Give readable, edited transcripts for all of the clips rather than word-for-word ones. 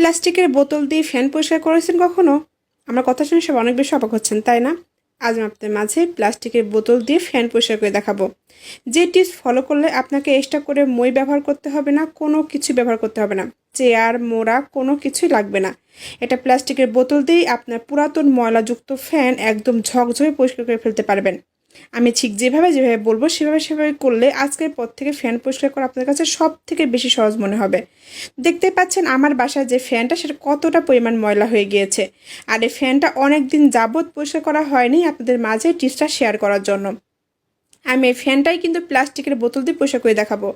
প্লাস্টিকের বোতল দিয়ে ফ্যান পরিষ্কার করেছেন কখনো? আমার কথা শুনে সব অনেক বেশি অবাক হচ্ছেন, তাই না? আজ আমি আপনাদের মাঝে প্লাস্টিকের বোতল দিয়ে ফ্যান পরিষ্কার করে দেখাবো। যে টিপস ফলো করলে আপনাকে এক্সট্রা করে মই ব্যবহার করতে হবে না, কোনো কিছু ব্যবহার করতে হবে না, চেয়ার মোড়া কোনো কিছুই লাগবে না। এটা প্লাস্টিকের বোতল দিয়েই আপনার পুরাতন ময়লাযুক্ত ফ্যান একদম ঝকঝকে পরিষ্কার করে ফেলতে পারবেন। আমি ঠিক যেভাবে বলবো সেভাবে করলে আজকের পর থেকে ফ্যান পরিষ্কার করা আপনার কাছে সব থেকে বেশি সহজ মনে হবে। দেখতে পাচ্ছেন আমার বাসায় যে ফ্যানটা সেটা কতটা পরিমাণ ময়লা হয়ে গিয়েছে। আর এই ফ্যানটা অনেক দিন যাবৎ পরিষ্কার করা হয়নি আপনাদের মাঝে টিপসটা শেয়ার করার জন্য। আমি এই ফ্যানটাই কিন্তু প্লাস্টিকের বোতল দিয়ে পরিষ্কার করে দেখাবো।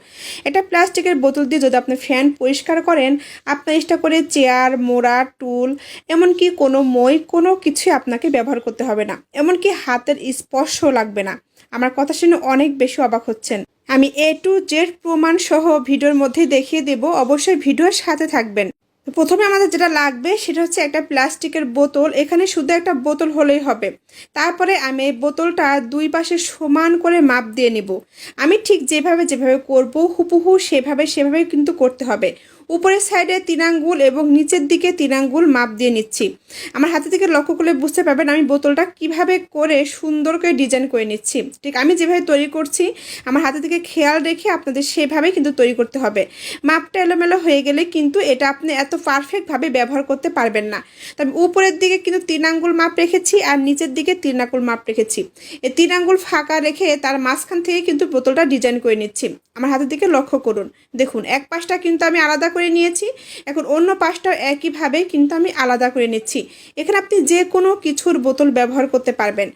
এটা প্লাস্টিকের বোতল দিয়ে যদি আপনি ফ্যান পরিষ্কার করেন, আপনার এক্সট্রা করে চেয়ার মোড়া টুল এমনকি কোনো মই কোনো কিছুই আপনাকে ব্যবহার করতে হবে না, এমনকি হাতের স্পর্শ লাগবে না। আমার কথা শুনে অনেক বেশি অবাক হচ্ছেন। আমি A to Z প্রমাণ সহ ভিডিওর মধ্যে দেখিয়ে দেব, অবশ্যই ভিডিওর সাথে থাকবেন। প্রথমে আমাদের যেটা লাগবে সেটা হচ্ছে একটা প্লাস্টিকের বোতল। এখানে শুধু একটা বোতল হলেই হবে। তারপরে আমি এই বোতলটা দুই পাশে সমান করে মাপ দিয়ে নিব। আমি ঠিক যেভাবে করব হুবহু সেভাবে কিন্তু করতে হবে। উপরের সাইডে 3 আঙ্গুল এবং নিচের দিকে 3 আঙ্গুল মাপ দিয়ে নিচ্ছি। আমার হাতে থেকে লক্ষ্য করলে বুঝতে পারবেন আমি বোতলটা কিভাবে করে সুন্দর করে ডিজাইন করে নিচ্ছি। ঠিক আমি যেভাবে তৈরি করছি আমার হাতে থেকে খেয়াল রেখে আপনাদের সেভাবেই কিন্তু তৈরি করতে হবে। মাপটা এলোমেলো হয়ে গেলে কিন্তু এটা আপনি এত পারফেক্টভাবে ব্যবহার করতে পারবেন না। তবে উপরের দিকে কিন্তু 3 আঙ্গুল মাপ রেখেছি আর নিচের দিকে 3 আঙ্গুল মাপ রেখেছি। এই 3 আঙ্গুল ফাঁকা রেখে তার মাঝখান থেকে কিন্তু বোতলটা ডিজাইন করে নিচ্ছি। আমার হাতের দিকে লক্ষ্য করুন, দেখুন এক পাশটা কিন্তু আমি আলাদা করে নিয়েছি, এখন অন্য পাশটাও একইভাবে কিন্তু আমি আলাদা করে নিচ্ছি। এখানে আপনি যে কোনো কিছুর বোতল ব্যবহার করতে পারবেন,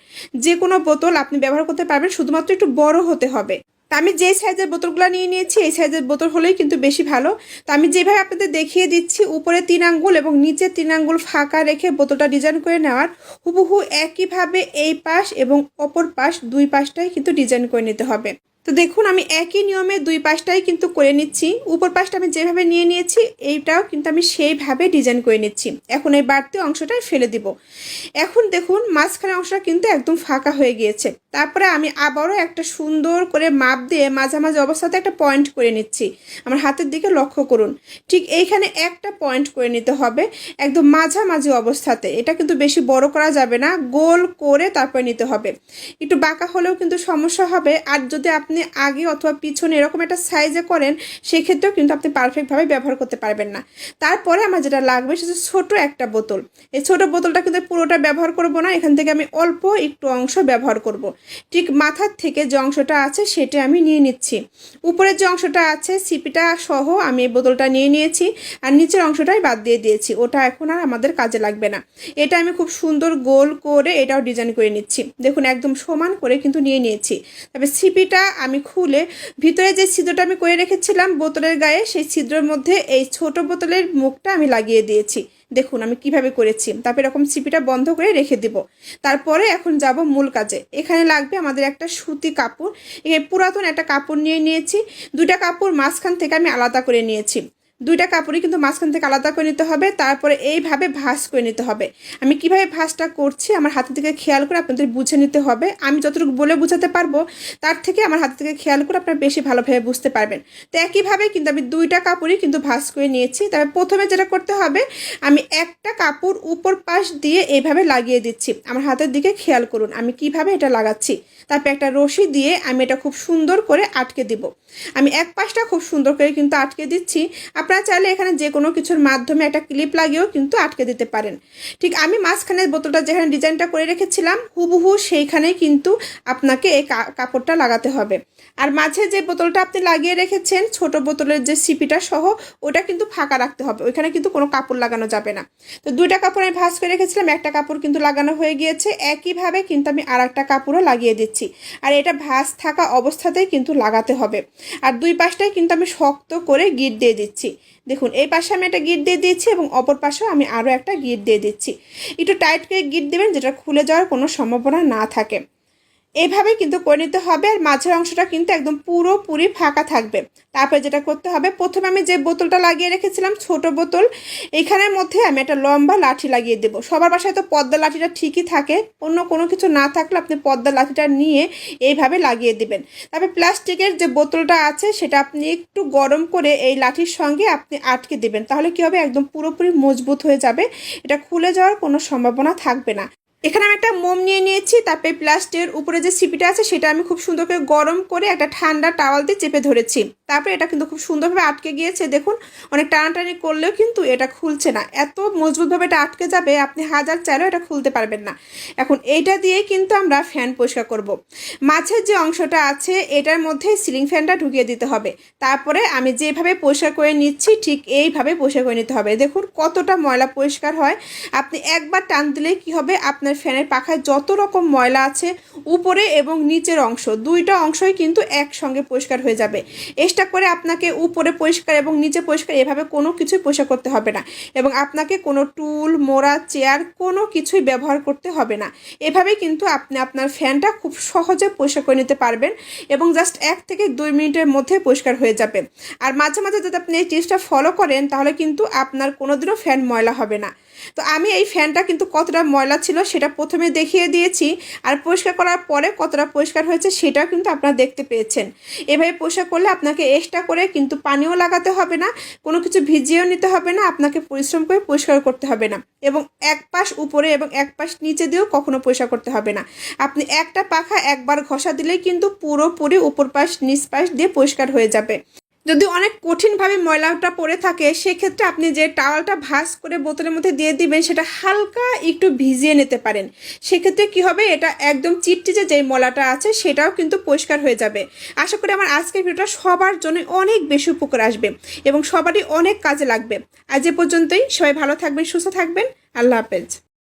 যে কোনো বোতল আপনি ব্যবহার করতে পারবেন, শুধুমাত্র একটু বড় হতে হবে। তা আমি যে সাইজের বোতলগুলো নিয়ে নিয়েছি এই সাইজের বোতল হলেই কিন্তু বেশি ভালো। তো আমি যেভাবে আপনাদের দেখিয়ে দিচ্ছি উপরে 3 আঙ্গুল এবং নিচে 3 আঙ্গুল ফাঁকা রেখে বোতলটা ডিজাইন করে নেওয়ার হুবহু একইভাবে এই পাশ এবং অপর পাশ দুই পাশটাই কিন্তু ডিজাইন করে নিতে হবে। তো দেখুন আমি একই নিয়মে দুই পাশটাই কিন্তু করে নিচ্ছি। উপর পাশটা আমি যেভাবে নিয়ে নিয়েছি এইটাও কিন্তু আমি সেইভাবে ডিজাইন করে নিচ্ছি। এখন এই বাড়তি অংশটা ফেলে দিব। এখন দেখুন মাঝখানে অংশটা কিন্তু একদম ফাঁকা হয়ে গিয়েছে। তারপরে আমি আবারও একটা সুন্দর করে মাপ দিয়ে মাঝামাঝি অবস্থাতে একটা পয়েন্ট করে নিচ্ছি। আমার হাতের দিকে লক্ষ্য করুন, ঠিক এইখানে একটা পয়েন্ট করে নিতে হবে একদম মাঝামাঝি অবস্থাতে। এটা কিন্তু বেশি বড় করা যাবে না, গোল করে তারপরে নিতে হবে। একটু বাঁকা হলেও কিন্তু সমস্যা হবে। আর যদি আপনি আগে অথবা পিছনে এরকম একটা সাইজে করেন সেক্ষেত্রেও কিন্তু আপনি পারফেক্টভাবে ব্যবহার করতে পারবেন না। তারপরে আমার যেটা লাগবে সেটা ছোট একটা বোতল। এই ছোট বোতলটা কিন্তু পুরোটা ব্যবহার করব না, এখান থেকে আমি অল্প একটু অংশ ব্যবহার করব। ঠিক মাথার থেকে যে অংশটা আছে সেটা আমি নিয়ে নিচ্ছি। উপরের যে অংশটা আছে সিপিটা সহ আমি এই বোতলটা নিয়ে নিয়েছি আর নিচের অংশটাই বাদ দিয়ে দিয়েছি, ওটা এখন আর আমাদের কাজে লাগবে না। এটা আমি খুব সুন্দর গোল করে এটাও ডিজাইন করে নিচ্ছি। দেখুন একদম সমান করে কিন্তু নিয়ে নিয়েছি। তবে সিপিটা আমি খুলে ভিতরে যে ছিদ্রটা আমি করে রেখেছিলাম বোতলের গায়ে সেই ছিদ্রের মধ্যে এই ছোট বোতলের মুখটা আমি লাগিয়ে দিয়েছি। দেখুন আমি কিভাবে করেছি। তারপর এরকম সিপিটা বন্ধ করে রেখে দিব। তারপরে এখন যাব মূল কাজে। এখানে লাগবে আমাদের একটা সুতি কাপড়। এই পুরাতন একটা কাপড় নিয়ে নিয়েছি। দুইটা কাপড় মাঝখান থেকে আমি আলাদা করে নিয়েছি। দুইটা কাপড়ই কিন্তু মাঝখান থেকে আলাদা করে নিতে হবে। তারপরে এইভাবে ভাঁজ করে নিতে হবে। আমি কিভাবে ভাঁজটা করছি আমার হাতের দিকে খেয়াল করে আপনাদের বুঝে নিতে হবে। আমি যতটুকু বলে বোঝাতে পারবো তার থেকে আমার হাতের দিকে খেয়াল করে আপনারা বেশি ভালোভাবে বুঝতে পারবেন। তো একইভাবে কিন্তু আমি দুইটা কাপড়ই কিন্তু ভাঁজ করে নিয়েছি। তবে প্রথমে যেটা করতে হবে আমি একটা কাপড় উপর পাশ দিয়ে এইভাবে লাগিয়ে দিচ্ছি। আমার হাতের দিকে খেয়াল করুন আমি কিভাবে এটা লাগাচ্ছি। তারপর একটা রশি দিয়ে আমি এটা খুব সুন্দর করে আটকে দিব। আমি এক পাশটা খুব সুন্দর করে কিন্তু আটকে দিচ্ছি। আপনারা চাইলে এখানে যে কোনো কিছুর মাধ্যমে একটা ক্লিপ লাগিয়েও কিন্তু আটকে দিতে পারেন। ঠিক আমি মাঝখানের বোতলটা যেখানে ডিজাইনটা করে রেখেছিলাম হুবহু সেইখানেই কিন্তু আপনাকে এই কাপড়টা লাগাতে হবে। আর মাঝে যে বোতলটা আপনি লাগিয়ে রেখেছেন ছোট বোতলের যে সিপিটা সহ ওটা কিন্তু ফাঁকা রাখতে হবে, ওইখানে কিন্তু কোনো কাপড় লাগানো যাবে না। তো দুইটা কাপড় আমি ভাঁজ করে রেখেছিলাম, একটা কাপড় কিন্তু লাগানো হয়ে গিয়েছে। একইভাবে কিন্তু আমি আর একটা কাপড়ও লাগিয়ে দিচ্ছি। আর এটা ভাঁজ থাকা অবস্থাতেই কিন্তু লাগাতে হবে। আর দুই পাশটাই কিন্তু আমি শক্ত করে গিট দিয়ে দিচ্ছি। দেখুন এই পাশে আমি একটা গিট দিয়ে দিচ্ছি এবং অপর পাশেও আমি আরও একটা গিট দিয়ে দিচ্ছি। একটু টাইট করে গিট দেবেন যেটা খুলে যাওয়ার কোনো সম্ভাবনা না থাকে। এইভাবে কিন্তু করে নিতে হবে। আর মাঝের অংশটা কিন্তু একদম পুরোপুরি ফাঁকা থাকবে। তারপরে যেটা করতে হবে, প্রথমে আমি যে বোতলটা লাগিয়ে রেখেছিলাম ছোট বোতল, এখানের মধ্যে আমি একটা লম্বা লাঠি লাগিয়ে দেবো। সবার বাসায় তো পদ্মা লাঠিটা ঠিকই থাকে, অন্য কোনো কিছু না থাকলে আপনি পদ্মা লাঠিটা নিয়ে এইভাবে লাগিয়ে দিবেন। তারপরে প্লাস্টিকের যে বোতলটা আছে সেটা আপনি একটু গরম করে এই লাঠির সঙ্গে আপনি আটকে দিবেন। তাহলে কী হবে, একদম পুরোপুরি মজবুত হয়ে যাবে, এটা খুলে যাওয়ার কোনো সম্ভাবনা থাকবে না। এখানে আমি একটা মোম নিয়ে নিয়েছি, তারপরে প্লাস্টিকের উপরে যে সিপিটা আছে সেটা আমি খুব সুন্দর করে গরম করে একটা ঠান্ডা টাওয়াল দিয়ে চেপে ধরেছি। তারপরে এটা কিন্তু খুব সুন্দরভাবে আটকে গিয়েছে। দেখুন, অনেক টানাটানি করলেও কিন্তু এটা খুলছে না, এত মজবুতভাবে এটা আটকে যাবে, আপনি হাজার চাইলেও এটা খুলতে পারবেন না। এখন এইটা দিয়ে কিন্তু আমরা ফ্যান পরিষ্কার করব। মাছের যে অংশটা আছে এটার মধ্যে সিলিং ফ্যানটা ঢুকিয়ে দিতে হবে। তারপরে আমি যেভাবে পরিষ্কার করে নিচ্ছি ঠিক এইভাবে পরিষ্কার করে নিতে হবে। দেখুন কতটা ময়লা পরিষ্কার হয়। আপনি একবার টান দিলেই কী হবে, আপনার ফ্যানের পাখায় যত রকম ময়লা আছে উপরে এবং নিচের অংশ দুইটা অংশই কিন্তু একসঙ্গে পরিষ্কার হয়ে যাবে। এক্সট্রা করে আপনাকে উপরে পরিষ্কার এবং নিচে পরিষ্কার এভাবে কোনো কিছুই পরিষ্কার করতে হবে না, এবং আপনাকে কোনো টুল মোড়া চেয়ার কোনো কিছুই ব্যবহার করতে হবে না। এভাবেই কিন্তু আপনি আপনার ফ্যানটা খুব সহজে পরিষ্কার করে নিতে পারবেন, এবং জাস্ট 1 থেকে 2 মিনিটের মধ্যে পরিষ্কার হয়ে যাবে। আর মাঝে মাঝে যদি আপনি এই টিপসটা ফলো করেন তাহলে কিন্তু আপনার কোনোদিনও ফ্যান ময়লা হবে না। তো আমি এই ফ্যানটা কিন্তু কতটা ময়লা ছিল সেটা প্রথমে দেখিয়ে দিয়েছি, আর পরিষ্কার করার পরে কতটা পরিষ্কার হয়েছে সেটাও কিন্তু আপনারা দেখতে পেয়েছেন। এভাবে পরিষ্কার করলে আপনাকে এক্সট্রা করে কিন্তু পানিও লাগাতে হবে না, কোনো কিছু ভিজিয়েও নিতে হবে না, আপনাকে পরিশ্রম করে পরিষ্কার করতে হবে না, এবং এক পাশ উপরে এবং এক পাশ নিচে দিয়েও কখনো পরিষ্কার করতে হবে না। আপনি একটা পাখা একবার ঘষা দিলেই কিন্তু পুরোপুরি উপর পাশ নিচ পাশ দিয়ে পরিষ্কার হয়ে যাবে। যদি অনেক কঠিনভাবে ময়লাটা পড়ে থাকে সেক্ষেত্রে আপনি যে টাওয়ালটা ভাঁজ করে বোতলের মধ্যে দিয়ে দিবেন সেটা হালকা একটু ভিজিয়ে নিতে পারেন। সেক্ষেত্রে কি হবে, এটা একদম চিটচিটে যে ময়লাটা আছে সেটাও কিন্তু পরিষ্কার হয়ে যাবে। আশা করি আমার আজকের ভিডিওটা সবার জন্য অনেক বেশি উপকার আসবে এবং সবারই অনেক কাজে লাগবে। আজ এ পর্যন্তই, সবাই ভালো থাকবেন, সুস্থ থাকবেন, আল্লাহ হাফেজ।